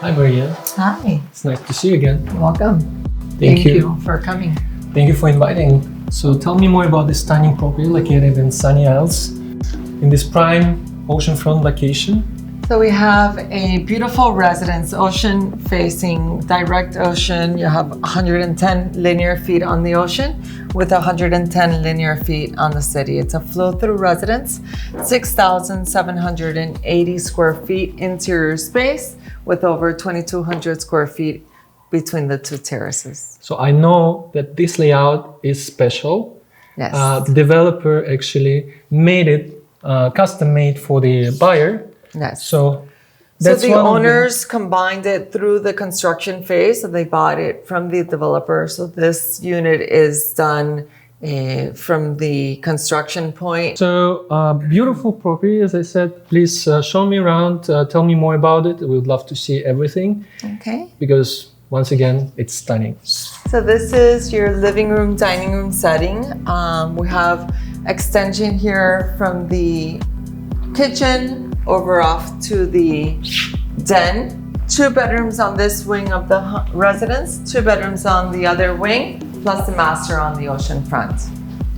Hi Maria, Hi, it's nice to see you again. welcome. Thank you. For coming. Thank you for inviting. So tell me more about this stunning property located in Sunny Isles in this prime oceanfront location. So we have a beautiful residence, ocean facing, direct ocean. You have 110 linear feet on the ocean with 110 linear feet on the city. It's a flow-through residence, 6,780 square feet interior space with over 2,200 square feet between the two terraces. So I know that this layout is special. Yes. The developer actually made it custom made for the buyer. Yes. So So the owners combined it through the construction phase, so they bought it from the developer. So this unit is done from the construction point. So beautiful property, as I said. Please show me around, tell me more about it. We would love to see everything. Okay. Because once again, it's stunning. So this is your living room, dining room setting. We have extension here from the kitchen over off to the den. 2 bedrooms on this wing of the residence, 2 bedrooms on the other wing, plus the master on the ocean front.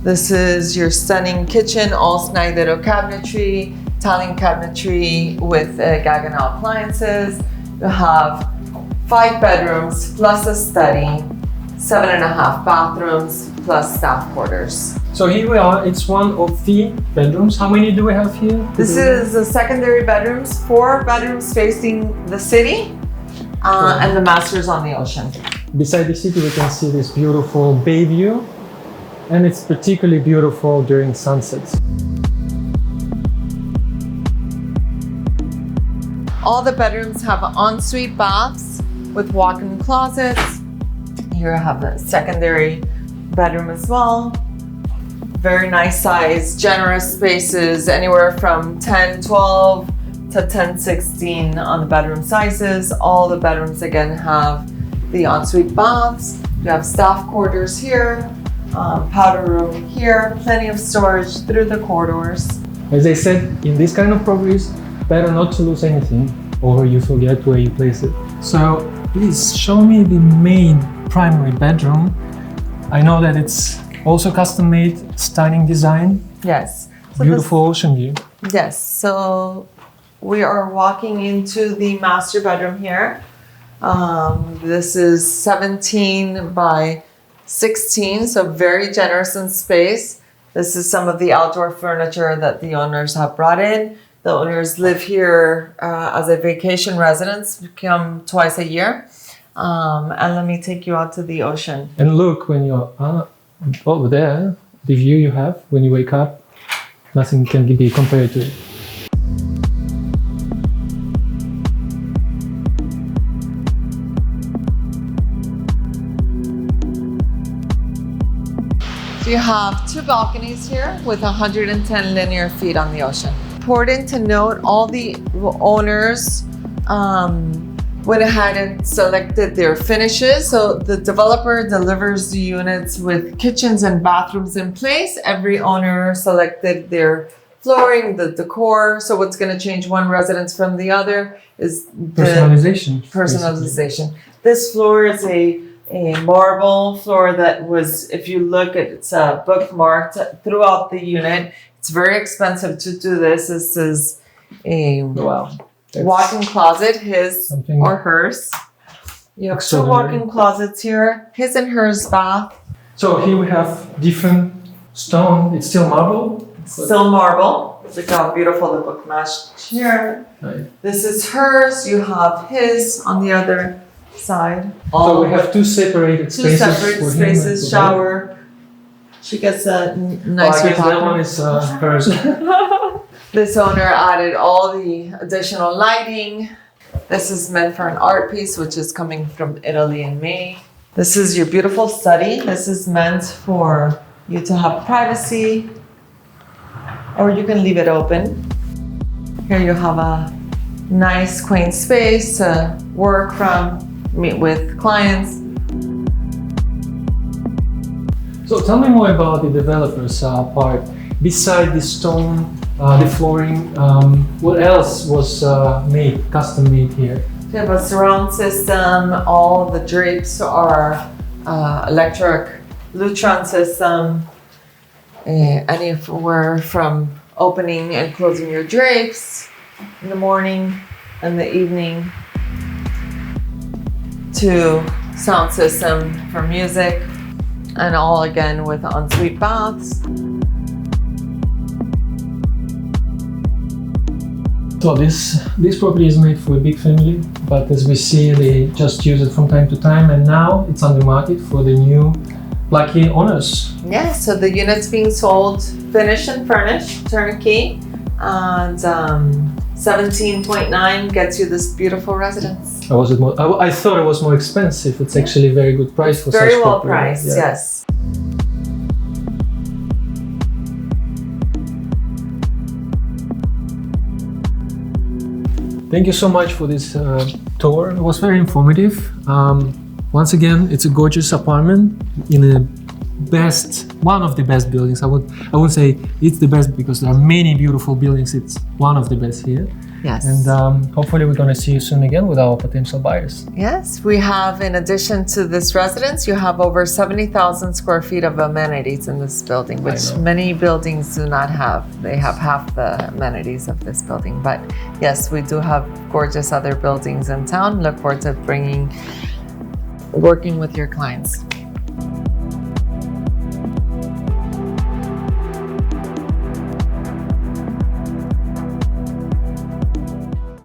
This is your stunning kitchen, all Schneider cabinetry, Italian cabinetry with Gaggenau appliances. You have 5 bedrooms plus a study, 7.5 bathrooms plus staff quarters. So here we are, it's one of the bedrooms. How many do we have here? This is the secondary bedrooms, 4 bedrooms facing the city, and the master's on the ocean. Beside the city, we can see this beautiful bay view, and it's particularly beautiful during sunsets. All the bedrooms have ensuite baths with walk-in closets. Here I have the secondary bedroom as well. Very nice size, generous spaces, anywhere from 10-12 to 10-16 on the bedroom sizes. All the bedrooms again have the ensuite baths. You have staff quarters here, powder room here, plenty of storage through the corridors. As I said, in this kind of properties, better not to lose anything or you forget where you place it. So please show me the main primary bedroom. I know that it's also custom made, stunning design. Yes. So beautiful ocean view. Yes, so we are walking into the master bedroom here. This is 17 by 16, so very generous in space. This is some of the outdoor furniture that the owners have brought in. The owners live here as a vacation residence, come twice a year. And let me take you out to the ocean. And look, when you're over there, the view you have when you wake up, nothing can be compared to it. So you have 2 balconies here with 110 linear feet on the ocean. Important to note, all the owners went ahead and selected their finishes. So the developer delivers the units with kitchens and bathrooms in place. Every owner selected their flooring, the decor. So what's going to change one residence from the other is Personalization. Personalization. This floor is a marble floor that was, if you look at it's bookmarked throughout the unit. It's very expensive to do this. This is a walk-in closet, his or hers. You have 2 walk-in closets here, his and hers bath. So here we have different stone. It's still marble? Still marble. Look how beautiful the book matched here. Right. This is hers. You have his on the other side. So we have 2 separated spaces. 2 separate spaces, shower. She gets a nicer I guess that one is hers. This owner added all the additional lighting. This is meant for an art piece, which is coming from Italy in May. This is your beautiful study. This is meant for you to have privacy, or you can leave it open. Here you have a nice, quaint space to work from, meet with clients. So tell me more about the developer's part. Beside the stone, the flooring, what else was custom made here? We have a surround system. All the drapes are electric Lutron system. Anywhere from opening and closing your drapes in the morning and the evening to sound system for music, and all again with ensuite baths. So this property is made for a big family, but as we see, they just use it from time to time, and now it's on the market for the new lucky owners. Yeah, so the units being sold, finished and furnished, turnkey, and 17.9 gets you this beautiful residence. Or was it more? I thought it was more expensive. It's actually a very good price for Very such well property. priced, Yeah. yes. Thank you so much for this tour. It was very informative. Once again, it's a gorgeous apartment in one of the best buildings. I wouldn't say it's the best because there are many beautiful buildings. It's one of the best here. Yes. And hopefully we're going to see you soon again with our potential buyers. Yes, we have, in addition to this residence, you have over 70,000 square feet of amenities in this building, which many buildings do not have. They have half the amenities of this building. But yes, we do have gorgeous other buildings in town. Look forward to working with your clients.